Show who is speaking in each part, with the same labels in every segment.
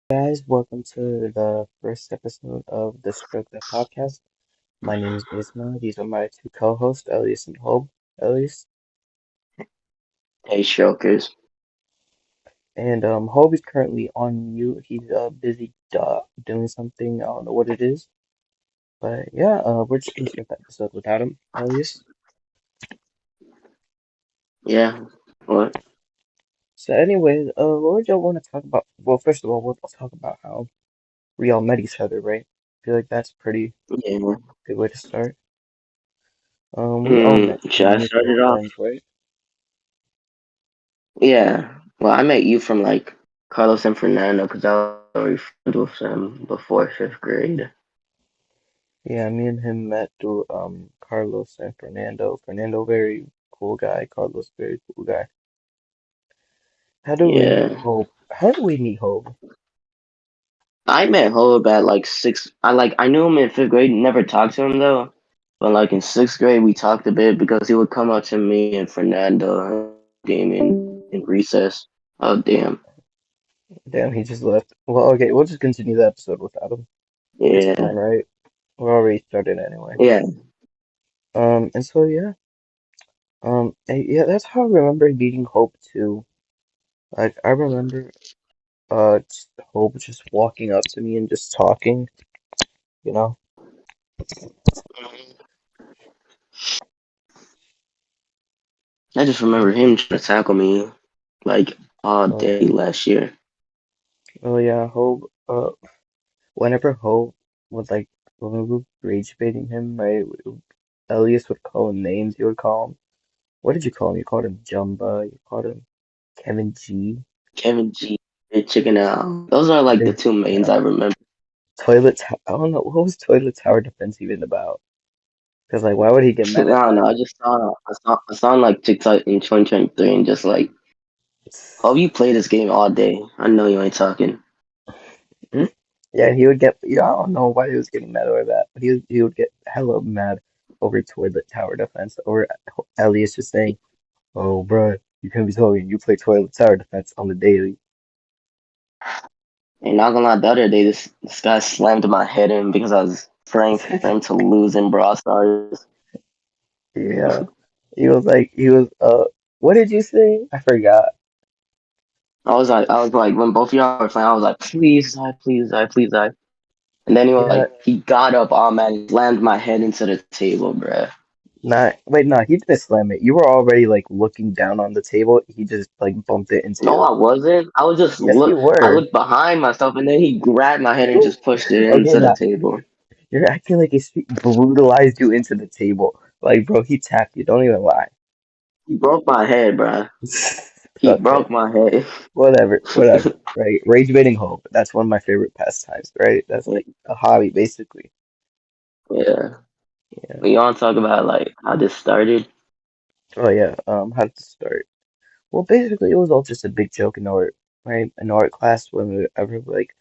Speaker 1: guys, welcome to the first episode of the Stroke That podcast. My name is Isma. These are my two co-hosts, Elias and Hope. Elias
Speaker 2: Hey, Strokers.
Speaker 1: and Hope is currently on mute. He's busy doing something. I don't know what it is, but yeah, we're just gonna start the episode without him. Elias.
Speaker 2: Yeah. What?
Speaker 1: So, anyways, what would y'all want to talk about? Well, first of all, we'll talk about how we all met each other, right? I feel like that's pretty
Speaker 2: Yeah.
Speaker 1: good way to start. We all met
Speaker 2: Should
Speaker 1: through
Speaker 2: I start
Speaker 1: mutual
Speaker 2: it off?
Speaker 1: friends, right?
Speaker 2: Yeah. Well, I met you from like Carlos and Fernando because I was already friends with them before fifth grade.
Speaker 1: Yeah, me and him met through Carlos and Fernando. Fernando, very cool guy. Carlos, very cool guy. How do we meet
Speaker 2: Yeah.
Speaker 1: Hope? How do we meet Hope?
Speaker 2: I met Hope at like six. I knew him in fifth grade. Never talked to him though. But like in sixth grade, we talked a bit because he would come up to me and Fernando game in recess. Oh damn.
Speaker 1: Damn, he just left. Well, okay, we'll just continue the episode without him. It's fine,
Speaker 2: Yeah.
Speaker 1: right? We're already started anyway.
Speaker 2: Yeah.
Speaker 1: And so yeah, and yeah, that's how I remember meeting Hope too. Like I remember, just Hope just walking up to me and just talking, you know.
Speaker 2: I just remember him trying to tackle me like all
Speaker 1: Oh
Speaker 2: day
Speaker 1: yeah,
Speaker 2: last year.
Speaker 1: oh yeah, Hope. Whenever Hope would like when we were rage baiting him, right? Elias would call him names. You would call him. What did you call him? You called him Jumba. You called him Kevin G.
Speaker 2: Kevin G, and Chicken Al. Those are like the
Speaker 1: Big
Speaker 2: two mains
Speaker 1: yeah.
Speaker 2: I remember.
Speaker 1: I don't know what was Toilet Tower Defense even about? Because like, why would he get
Speaker 2: I
Speaker 1: mad at
Speaker 2: don't know.
Speaker 1: that?
Speaker 2: I saw on like TikTok in 2023 and just like, oh, you play this game all day. I know you ain't talking.
Speaker 1: Hmm? Yeah, he would get. Yeah, I don't know why he was getting mad over that, but he would get hella mad over Toilet Tower Defense, or Elias just saying, "Oh, bro, you can't be talking. You play Toilet Tower Defense on the daily."
Speaker 2: And not gonna lie, the other day this guy slammed my head in because I was praying for him to lose in Brawl Stars.
Speaker 1: Yeah. He was what did you say? I forgot.
Speaker 2: I was like, when both of y'all were playing, I was like, please die, please die, please die. And then
Speaker 1: Yeah,
Speaker 2: he got up all mad and slammed my head into the table, bruh.
Speaker 1: not wait, no, he didn't slam it. You were already like looking down on the table. He just like bumped it into
Speaker 2: No,
Speaker 1: you.
Speaker 2: I wasn't. I was just
Speaker 1: Yes, you
Speaker 2: I
Speaker 1: were.
Speaker 2: looked behind myself and then he grabbed my head and just pushed it
Speaker 1: Okay,
Speaker 2: into the
Speaker 1: now
Speaker 2: table.
Speaker 1: you're acting like he brutalized you into the table. Like, bro, he tapped you. Don't even lie.
Speaker 2: He broke my head, bruh. He
Speaker 1: Okay,
Speaker 2: broke my head.
Speaker 1: whatever, whatever. Right, rage baiting hope. That's one of my favorite pastimes. Right, that's like a hobby, basically.
Speaker 2: Yeah.
Speaker 1: Yeah.
Speaker 2: We all talk about like how this started.
Speaker 1: Oh yeah. How did it start? Well, basically, it was all just a big joke in art, right? In art class, whenever like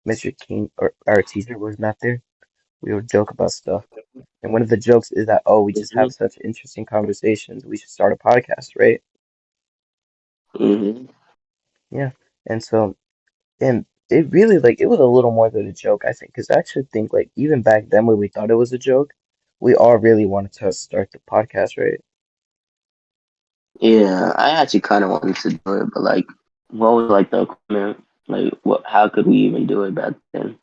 Speaker 1: Mr. King or our teacher was not there, we would joke about stuff. And one of the jokes is that, oh, we just
Speaker 2: Hmm.
Speaker 1: have such interesting conversations. We should start a podcast, right?
Speaker 2: Hmm.
Speaker 1: Yeah. And so, and it really like it was a little more than a joke, I think, because I actually think like even back then when we thought it was a joke, we all really wanted to start the podcast, right?
Speaker 2: Yeah, I actually kind of wanted to do it, but like, what was like the equipment? Like, what? How could we even do it back then?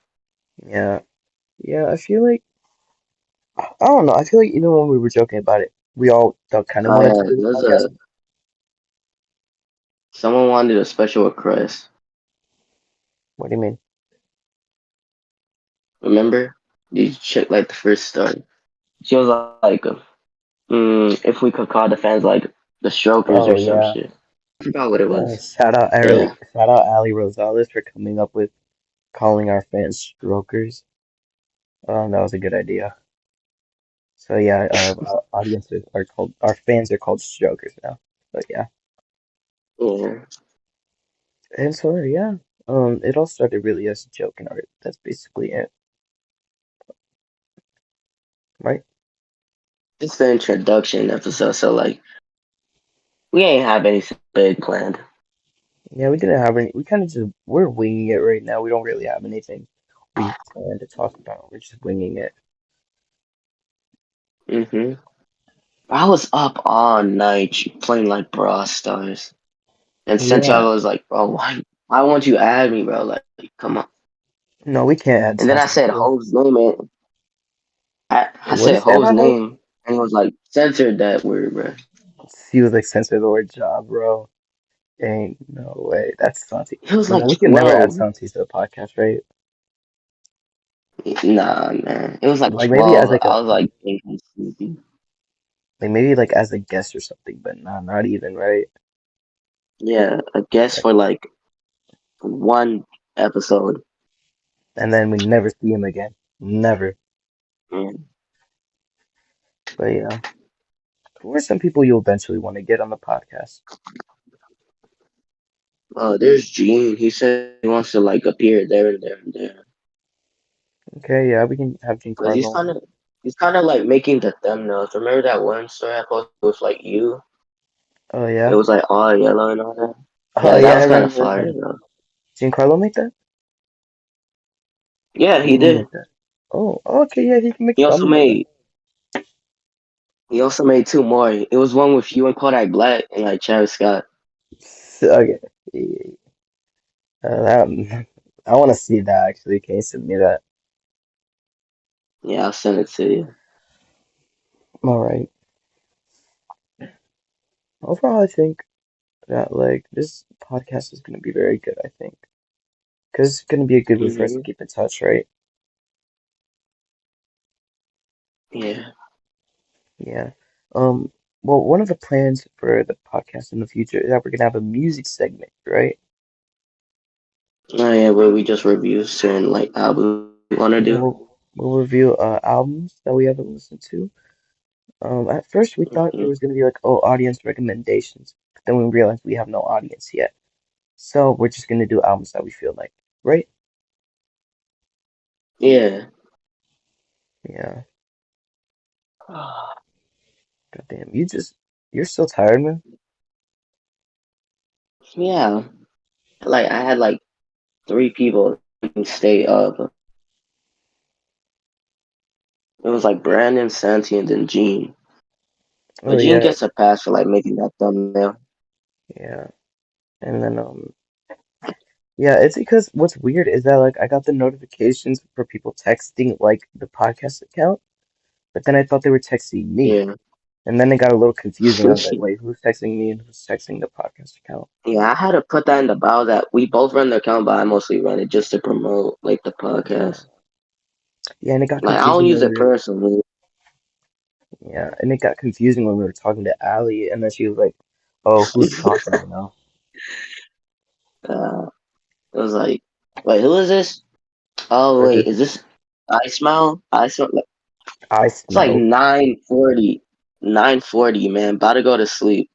Speaker 1: Yeah. Yeah. I feel like I don't know. I feel like even when we were joking about it, we all kind of
Speaker 2: Oh
Speaker 1: wanted to
Speaker 2: yeah,
Speaker 1: do the
Speaker 2: there's
Speaker 1: podcast.
Speaker 2: a someone wanted a special request.
Speaker 1: What do you mean?
Speaker 2: Remember? You check like the first story. She was like, if we could call the fans like the Strokers
Speaker 1: Oh
Speaker 2: or some
Speaker 1: yeah.
Speaker 2: shit. I forgot what it was. Yeah.
Speaker 1: Shout out Ali Rosales for coming up with calling our fans strokers. That was a good idea. So yeah, our audiences are called our fans are called strokers now. But yeah,
Speaker 2: Yeah.
Speaker 1: and so yeah, it all started really as a joke in art. That's basically it, right?
Speaker 2: It's the introduction episode, so like we ain't have anything big planned.
Speaker 1: Yeah, we didn't have any. We kind of just we're winging it right now. We don't really have anything we plan to talk about. We're just winging it.
Speaker 2: Hmm. I was up all night playing like Brawl Stars, and
Speaker 1: Yeah.
Speaker 2: Santiago was like, "Bro, why won't you add me, bro? Like, come on."
Speaker 1: No, we can't add
Speaker 2: And then I
Speaker 1: Santi.
Speaker 2: said Ho's name, and I
Speaker 1: What
Speaker 2: said
Speaker 1: is that
Speaker 2: Ho's
Speaker 1: about?
Speaker 2: name, and he was like, "Censored that word, bro."
Speaker 1: He was like censor the word job, bro. Ain't no way. That's Santi.
Speaker 2: He was
Speaker 1: No,
Speaker 2: like
Speaker 1: we can never add
Speaker 2: 12.
Speaker 1: Santi to the podcast, right?
Speaker 2: Nah, man, it was like
Speaker 1: Like maybe as
Speaker 2: 12.
Speaker 1: like a
Speaker 2: I was like thinking sleepy.
Speaker 1: like maybe like as a guest or something, but not even, right?
Speaker 2: Yeah, I guess
Speaker 1: Like
Speaker 2: for like one episode.
Speaker 1: and then we never see him again. Never.
Speaker 2: Mm.
Speaker 1: But yeah. Who are some people you eventually want to get on the podcast?
Speaker 2: There's Gene. He said he wants to like appear there and there and there.
Speaker 1: Okay, yeah, we can have
Speaker 2: Cause
Speaker 1: Giancarlo on.
Speaker 2: he's kind of like making the thumbnails. Remember that one story I posted with like you?
Speaker 1: Oh
Speaker 2: It
Speaker 1: yeah.
Speaker 2: was like all yellow and all that.
Speaker 1: Oh
Speaker 2: Yeah, that
Speaker 1: yeah, I
Speaker 2: was kind of
Speaker 1: remember
Speaker 2: fire,
Speaker 1: that.
Speaker 2: bro.
Speaker 1: Giancarlo make that?
Speaker 2: Yeah,
Speaker 1: Or
Speaker 2: he
Speaker 1: who
Speaker 2: did.
Speaker 1: make that? Oh, okay, yeah, he can make
Speaker 2: He also
Speaker 1: thumbnails then.
Speaker 2: made he also made two more. It was one with you and Kodak Black and like Travis Scott.
Speaker 1: Okay. That, I want to see that actually. Can you send me that?
Speaker 2: Yeah, I'll send it to you.
Speaker 1: All right. Overall, I think that like this podcast is going to be very good. I think because it's going to be a good way for us to
Speaker 2: Hmm.
Speaker 1: keep in touch, right?
Speaker 2: Yeah.
Speaker 1: Yeah. Um. Well, one of the plans for the podcast in the future is that we're going to have a music segment, right?
Speaker 2: Oh yeah, where we just review certain like albums we wanna
Speaker 1: Yeah.
Speaker 2: do.
Speaker 1: We'll review albums that we haven't listened to. At first we thought there
Speaker 2: Hmm.
Speaker 1: was going to be like, oh, audience recommendations. But then we realized we have no audience yet. So we're just going to do albums that we feel like, right?
Speaker 2: Yeah.
Speaker 1: Yeah. Goddamn. You're still tired, man?
Speaker 2: Yeah. Like I had like three people stay up. It was like Brandon, Santi, and then Gene.
Speaker 1: Oh,
Speaker 2: But Gene
Speaker 1: yeah.
Speaker 2: gets a pass for like making that thumbnail.
Speaker 1: Yeah. And then, yeah, it's because what's weird is that, like, I got the notifications for people texting, like, the podcast account, but then I thought they were texting me.
Speaker 2: Yeah.
Speaker 1: And then it got a little confusing. I was like, wait, who's texting me and who's texting the podcast account?
Speaker 2: Yeah, I had to put that in the bio that we both run the account, but I mostly run it just to promote like the
Speaker 1: Yeah.
Speaker 2: podcast.
Speaker 1: Yeah, and it got
Speaker 2: Like I don't
Speaker 1: confusing
Speaker 2: use
Speaker 1: when
Speaker 2: it
Speaker 1: we were,
Speaker 2: personally.
Speaker 1: yeah, and it got confusing when we were talking to Allie, and then she was like, oh, who's talking, you know?
Speaker 2: It was like, wait, who is this? Oh
Speaker 1: Or
Speaker 2: wait,
Speaker 1: just,
Speaker 2: is this I smell? I smell.
Speaker 1: I
Speaker 2: It's like
Speaker 1: smell.
Speaker 2: 9:40. 9:40, man. About to go to sleep.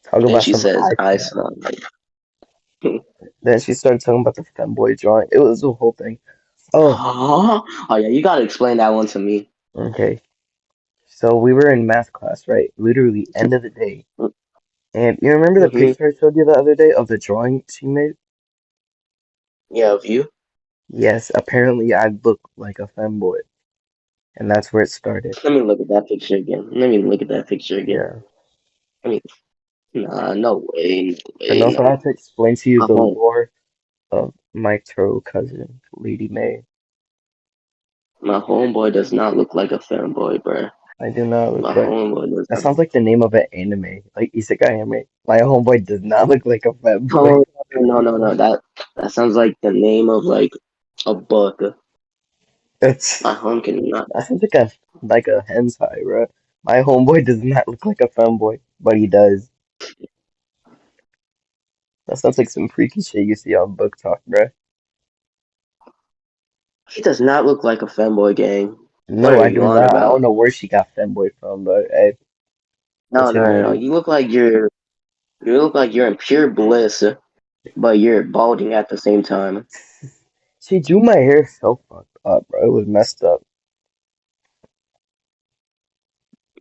Speaker 1: Talk
Speaker 2: And
Speaker 1: about
Speaker 2: she
Speaker 1: some
Speaker 2: says,
Speaker 1: I
Speaker 2: I
Speaker 1: smell.
Speaker 2: smell. Like,
Speaker 1: Then she started talking about the femboy drawing. It was the whole thing. Oh,
Speaker 2: oh, yeah, you gotta explain that one to me.
Speaker 1: okay. So we were in math class, right? Literally end of the day. And you remember the
Speaker 2: Mm-hmm.
Speaker 1: picture I showed you the other day of the drawing she made?
Speaker 2: Yeah, of you.
Speaker 1: Yes, apparently I look like a femboy. And that's where it started.
Speaker 2: Let me look at that picture again. Let me look at that picture again.
Speaker 1: Yeah.
Speaker 2: I mean, nah, no way, no
Speaker 1: And
Speaker 2: way,
Speaker 1: also
Speaker 2: no
Speaker 1: I
Speaker 2: way.
Speaker 1: have to explain to you
Speaker 2: My
Speaker 1: the
Speaker 2: home,
Speaker 1: lore of my Turo cousin, Lady May.
Speaker 2: my homeboy does not look like a fanboy, bruh.
Speaker 1: I do not
Speaker 2: My
Speaker 1: look like.
Speaker 2: homeboy does
Speaker 1: That
Speaker 2: not.
Speaker 1: sounds like the name of an anime, like Isekai anime. My homeboy does not look like a femboy.
Speaker 2: Oh, no, no, no. That sounds like the name of like a book. My
Speaker 1: That's
Speaker 2: home cannot.
Speaker 1: that sounds like a hentai, bro. My homeboy does not look like a femboy, but he does. That sounds like some freaky shit you see on Book Talk, bro.
Speaker 2: He does not look like a fanboy gang. What
Speaker 1: No,
Speaker 2: are
Speaker 1: I
Speaker 2: you
Speaker 1: do
Speaker 2: on
Speaker 1: not. I don't
Speaker 2: about?
Speaker 1: know where she got femboy from, but hey,
Speaker 2: No,
Speaker 1: that's
Speaker 2: no,
Speaker 1: her
Speaker 2: no, no.
Speaker 1: name.
Speaker 2: You look like you're in pure bliss, but you're balding at the same time.
Speaker 1: She drew my hair so fucked up, bro. It was messed up.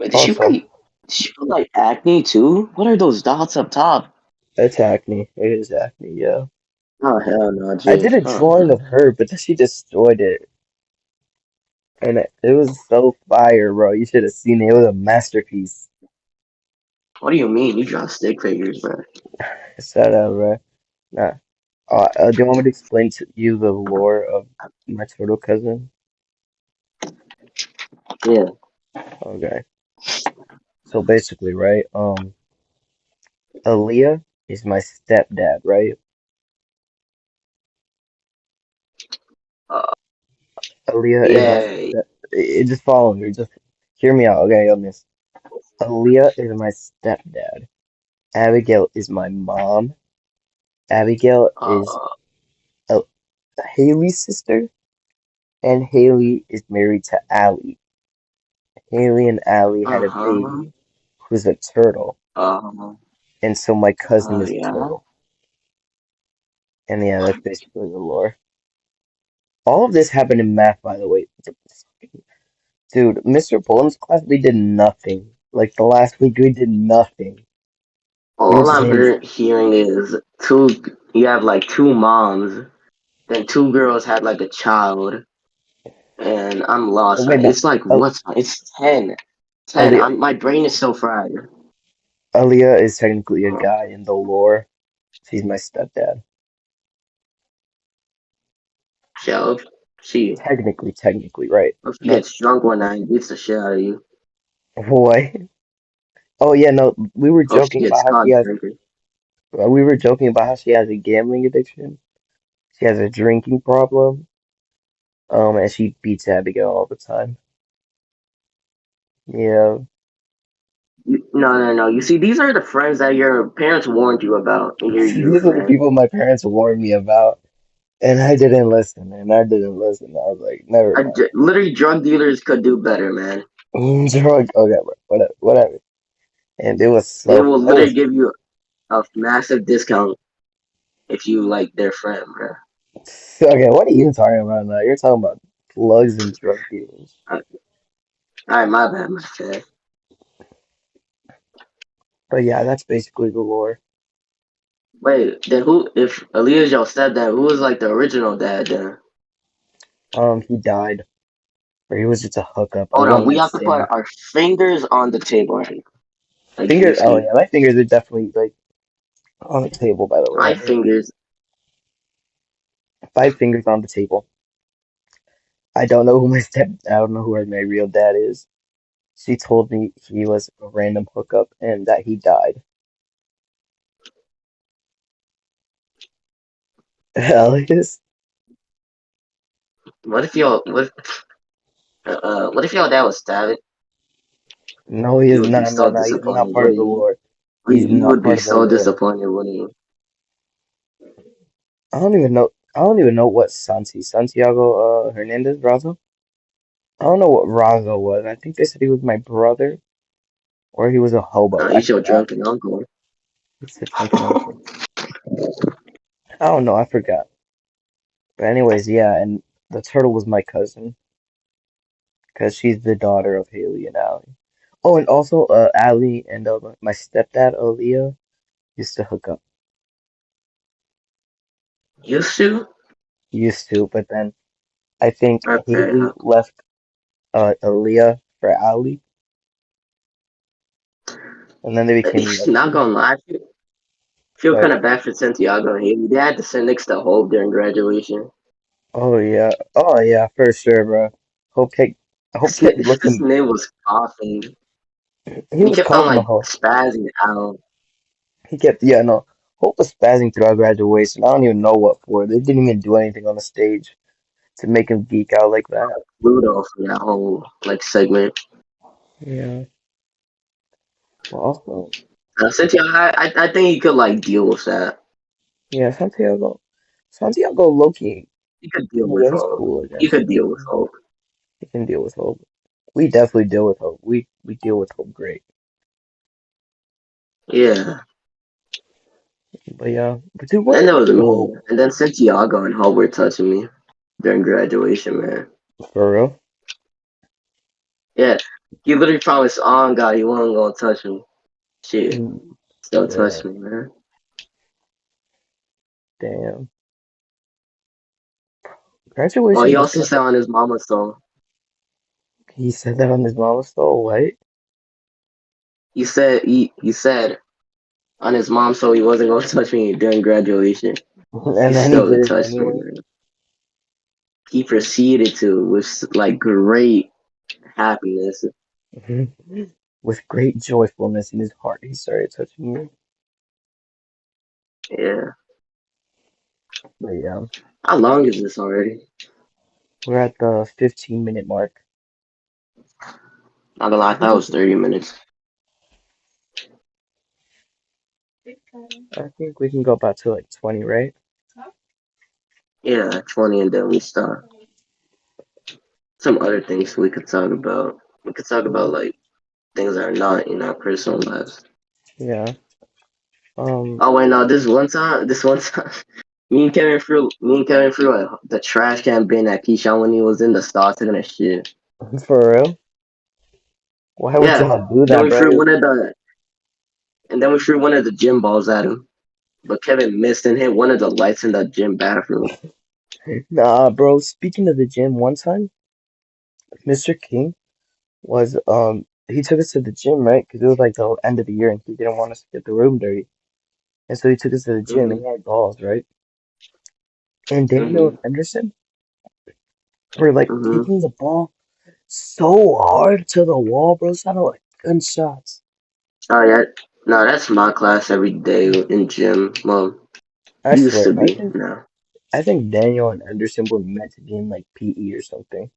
Speaker 2: Wait,
Speaker 1: Also,
Speaker 2: did she put like acne too? What are those dots up top?
Speaker 1: It's Acne. It is Acne, yeah.
Speaker 2: Oh hell no,
Speaker 1: I did
Speaker 2: James.
Speaker 1: a
Speaker 2: Oh
Speaker 1: drawing of
Speaker 2: no.
Speaker 1: her, but then she destroyed it. And it was so fire, bro. You should have seen it. It was a masterpiece.
Speaker 2: What do you mean? You draw stick figures, bro?
Speaker 1: Shut up, bro. Nah. Do you want me to explain to you the lore of my turtle cousin?
Speaker 2: Yeah.
Speaker 1: Okay. So basically, right? Aaliyah is my stepdad, right?
Speaker 2: Uh,
Speaker 1: Aaliyah is my
Speaker 2: yeah.
Speaker 1: step. Just follow me. Just hear me out, okay? On this. Aaliyah is my stepdad. Abigail is my mom. Abigail is
Speaker 2: Uh.
Speaker 1: uh, Haley's sister, and Haley is married to Allie. Haley and Allie had
Speaker 2: Uh
Speaker 1: a
Speaker 2: huh.
Speaker 1: baby who's a turtle,
Speaker 2: Uh.
Speaker 1: and so my cousin is a
Speaker 2: Yeah.
Speaker 1: turtle. And yeah, that's basically the lore. All of this happened in math, by the way. Dude, Mr. Boland's class, we did nothing. Like the last week, we did nothing. We were
Speaker 2: All
Speaker 1: just
Speaker 2: I'm
Speaker 1: in.
Speaker 2: hearing is two. You have like two moms, then two girls had like a child, and I'm lost.
Speaker 1: Wait,
Speaker 2: Right?
Speaker 1: no.
Speaker 2: It's like
Speaker 1: Al-
Speaker 2: what's it's 10. 10.
Speaker 1: Aaliyah,
Speaker 2: My brain is so fried.
Speaker 1: Aaliyah is technically a guy in the lore. She's my stepdad.
Speaker 2: Shelf. She.
Speaker 1: Technically, right?
Speaker 2: If she
Speaker 1: Not
Speaker 2: gets drunk one night and beats the shit out of you.
Speaker 1: boy. Oh yeah, no. We were
Speaker 2: Hope she
Speaker 1: joking
Speaker 2: gets
Speaker 1: about how
Speaker 2: caught
Speaker 1: she has.
Speaker 2: drinking.
Speaker 1: We were joking about how she has a gambling addiction. She has a drinking problem. And she beats Abigail all the time. Yeah.
Speaker 2: No, no, no. You see, these are the friends that your parents warned you about in your
Speaker 1: These
Speaker 2: youth,
Speaker 1: are the
Speaker 2: man.
Speaker 1: people my parents warned me about, and I didn't listen. And I didn't listen. I was like, never mind.
Speaker 2: Literally, drug dealers could do better, man.
Speaker 1: Drug. Okay, bro. Whatever. Whatever. And it was
Speaker 2: They
Speaker 1: so.
Speaker 2: will
Speaker 1: That
Speaker 2: literally
Speaker 1: was
Speaker 2: give you a massive discount if you like their friend, bro.
Speaker 1: okay. What are you talking about now? You're talking about plugs and drug dealers.
Speaker 2: All right, my bad, my bad.
Speaker 1: But yeah, that's basically the lore.
Speaker 2: Wait, then who? If Aaliyah's your stepdad, who was like the original dad? Then
Speaker 1: He died, or he was just a hookup, a
Speaker 2: hold
Speaker 1: one
Speaker 2: on, we
Speaker 1: night
Speaker 2: have to put
Speaker 1: stand.
Speaker 2: our fingers on the table, right? Like
Speaker 1: Fingers. Oh
Speaker 2: juicy.
Speaker 1: yeah, my fingers are definitely like on the table. By the way,
Speaker 2: My
Speaker 1: I have
Speaker 2: fingers.
Speaker 1: 5 fingers on the table. I don't know who my step. I don't know who my real dad is. She told me he was a random hookup and that he died. Elias?
Speaker 2: What if your what if your dad was stabbed?
Speaker 1: No, he
Speaker 2: You
Speaker 1: is
Speaker 2: would be
Speaker 1: not. No,
Speaker 2: so
Speaker 1: no, he's not
Speaker 2: disappointed,
Speaker 1: part of
Speaker 2: wouldn't
Speaker 1: the
Speaker 2: you?
Speaker 1: lore. He's
Speaker 2: You
Speaker 1: not
Speaker 2: would be
Speaker 1: part of the
Speaker 2: so
Speaker 1: lore.
Speaker 2: disappointed, wouldn't you?
Speaker 1: I don't even know. I don't even know what Santiago Hernandez Razo. I don't know what Razo was. I think they said he was my brother or he was a hobo. I
Speaker 2: He's your
Speaker 1: forgot.
Speaker 2: drunken uncle.
Speaker 1: It's a drunken uncle. I don't know. I forgot. But anyways, yeah, and the turtle was my cousin because she's the daughter of Haley and Allie. Oh, and also Allie and my stepdad Aaliyah used to hook up.
Speaker 2: Used to?
Speaker 1: Used to, but then I think
Speaker 2: Okay.
Speaker 1: Haley left Aaliyah for Allie, and then they became
Speaker 2: Not
Speaker 1: lesbians.
Speaker 2: gonna lie, I feel
Speaker 1: But
Speaker 2: kind of bad for Santiago and Haley. They had to sit next to Hope during graduation.
Speaker 1: oh yeah, for sure, bro. Hope kept
Speaker 2: His
Speaker 1: looking.
Speaker 2: name was coughing.
Speaker 1: He
Speaker 2: He
Speaker 1: was
Speaker 2: kept on
Speaker 1: coughing the
Speaker 2: like
Speaker 1: whole.
Speaker 2: spazzing out.
Speaker 1: He kept yeah no. Hope was spazzing throughout graduation. I don't even know what for. They didn't even do anything on the stage to make him geek out like that.
Speaker 2: Pluto for that whole like segment.
Speaker 1: Yeah. Well, also,
Speaker 2: Santiago, I think he could like deal with that.
Speaker 1: yeah, Santiago Loki.
Speaker 2: He could deal with
Speaker 1: Yeah, he's
Speaker 2: Hope.
Speaker 1: cool, I
Speaker 2: He
Speaker 1: guess.
Speaker 2: could deal with Hope.
Speaker 1: He can deal with Hope. We definitely deal with Hope. We deal with Hope great.
Speaker 2: Yeah.
Speaker 1: But yeah, but dude, what
Speaker 2: Then there was
Speaker 1: happened to
Speaker 2: me,
Speaker 1: Hope?
Speaker 2: and then Santiago and Hope were touching me during graduation, man.
Speaker 1: For real?
Speaker 2: Yeah, he literally promised on God he wasn't gonna touch me. Shit,
Speaker 1: Mm,
Speaker 2: still
Speaker 1: yeah.
Speaker 2: touch me, man.
Speaker 1: Damn.
Speaker 2: Oh,
Speaker 1: Graduation
Speaker 2: he
Speaker 1: must be
Speaker 2: also
Speaker 1: like
Speaker 2: said on his mama's soul.
Speaker 1: he said that on his mama's soul, what?
Speaker 2: He said on his mom's soul he wasn't gonna touch me during graduation. He
Speaker 1: And then he
Speaker 2: still
Speaker 1: did it
Speaker 2: touched me,
Speaker 1: anyway.
Speaker 2: man. He proceeded to with like great happiness.
Speaker 1: With great joyfulness in his heart, he started touching me.
Speaker 2: Yeah.
Speaker 1: But yeah,
Speaker 2: How long is this already?
Speaker 1: we're at the 15-minute mark.
Speaker 2: Not gonna lie, I thought it was 30 minutes.
Speaker 1: I think we can go back to like 20, right?
Speaker 2: Yeah, 20 and then we start. Some other things we could talk about. We could talk about like things that are not in our personal lives.
Speaker 1: Yeah. Um,
Speaker 2: Oh wait, no, this one time, me and Kevin threw the trash can bin at Keyshawn when he was in the stall taking a shit.
Speaker 1: for real? Why would
Speaker 2: Yeah.
Speaker 1: y'all do
Speaker 2: Then
Speaker 1: that,
Speaker 2: we
Speaker 1: bro?
Speaker 2: threw one of the and then we threw one of the gym balls at him. But Kevin missed and hit one of the lights in the gym bathroom.
Speaker 1: Nah, bro. Speaking of the gym, one time, Mr. King was he took us to the gym, right? Because it was like the end of the year, and he didn't want us to get the room dirty, and so he took us to the gym, and
Speaker 2: Mhm.
Speaker 1: he had balls, right? And Daniel
Speaker 2: Mhm.
Speaker 1: and Anderson were like
Speaker 2: Mhm.
Speaker 1: kicking the ball so hard to the wall, bro. It sounded like gunshots.
Speaker 2: Oh yeah. No, that's my class every day in gym. Well,
Speaker 1: I
Speaker 2: used to
Speaker 1: swear,
Speaker 2: be now.
Speaker 1: I think Daniel and Anderson were meant to be in like PE or something.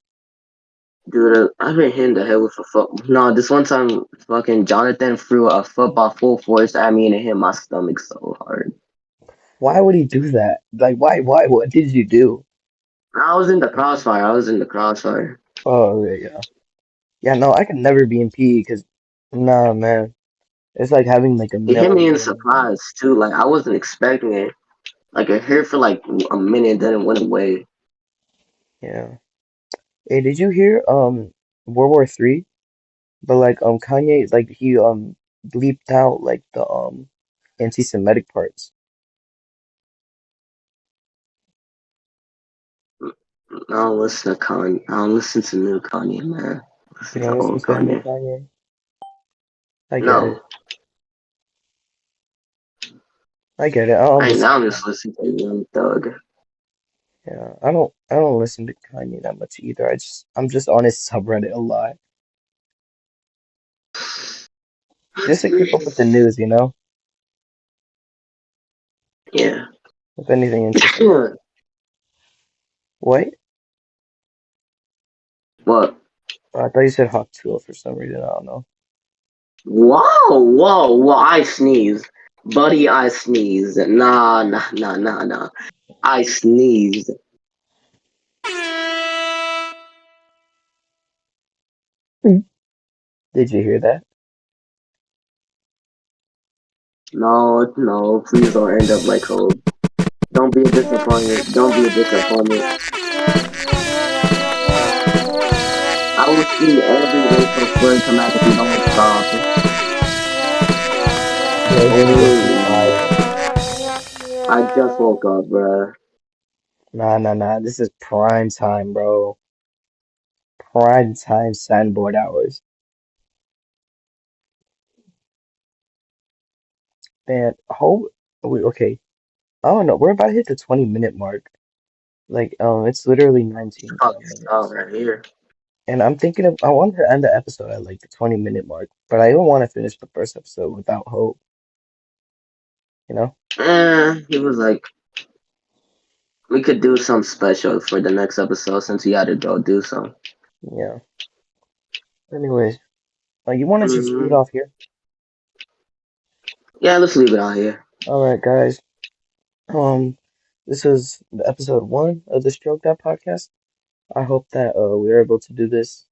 Speaker 2: Dude, I've been hitting the head with a foot. No, this one time, fucking Jonathan threw a football full force at me and it hit my stomach so hard.
Speaker 1: Why would he do that? Like, why? Why? What did you do?
Speaker 2: I was in the crossfire. I was in the crossfire.
Speaker 1: Oh, yeah, yeah. Yeah, no, I could never be in PE because, nah, man. It's like having like a
Speaker 2: It hit me in
Speaker 1: million.
Speaker 2: surprise too. Like I wasn't expecting it. Like it hurt for like a minute, then it went away.
Speaker 1: Yeah. Hey, did you hear World War Three? But like Kanye like he bleeped out like the anti-Semitic parts.
Speaker 2: I don't listen to Kanye. I don't listen to new Kanye, man. I
Speaker 1: You
Speaker 2: listen
Speaker 1: know,
Speaker 2: to
Speaker 1: listen
Speaker 2: old
Speaker 1: to new
Speaker 2: Kanye.
Speaker 1: Kanye. I get
Speaker 2: No,
Speaker 1: it. I get it. I don't
Speaker 2: right
Speaker 1: listen
Speaker 2: now
Speaker 1: to
Speaker 2: I'm just
Speaker 1: Kanye.
Speaker 2: listening to Young Thug.
Speaker 1: Yeah, I don't listen to Kanye that much either. I'm just on his subreddit a lot. Just to keep up with the news, you know?
Speaker 2: Yeah.
Speaker 1: If anything interesting. What?
Speaker 2: What?
Speaker 1: Oh, I thought you said Hawk Tuah for some reason. I don't know.
Speaker 2: Whoa, whoa, whoa! I sneezed, buddy. I sneezed. Nah, nah, nah, nah, nah. I sneezed.
Speaker 1: Did you hear that?
Speaker 2: No, no. Please don't end up like Hope. Don't be a disappointment. Don't be a disappointment. I will see every racial slur come out if you don't stop.
Speaker 1: Bro, you need to be
Speaker 2: Oh,
Speaker 1: quiet.
Speaker 2: I just woke up, bruh.
Speaker 1: Nah, nah, nah. This is prime time, bro. Prime time sandboard hours. Man, okay. I don't know. We're about to hit the 20-minute mark. Like, it's literally
Speaker 2: It's
Speaker 1: 19
Speaker 2: called
Speaker 1: minutes.
Speaker 2: stop right here.
Speaker 1: And I wanted to end the episode at like the 20-minute mark, but I don't want to finish the first episode without hope, you know?
Speaker 2: He was like, we could do some special for the next episode since you had to go do some.
Speaker 1: Yeah. Anyways, you want to just leave it
Speaker 2: Hmm.
Speaker 1: off here?
Speaker 2: Yeah, let's leave it out here.
Speaker 1: All right, guys. Um, this is the episode one of the Stroke That podcast. I hope that we are able to do this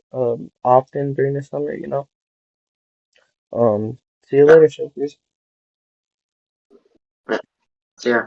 Speaker 1: often during the summer, you know? See you
Speaker 2: Yeah,
Speaker 1: later, Shakers.
Speaker 2: yeah. Yeah.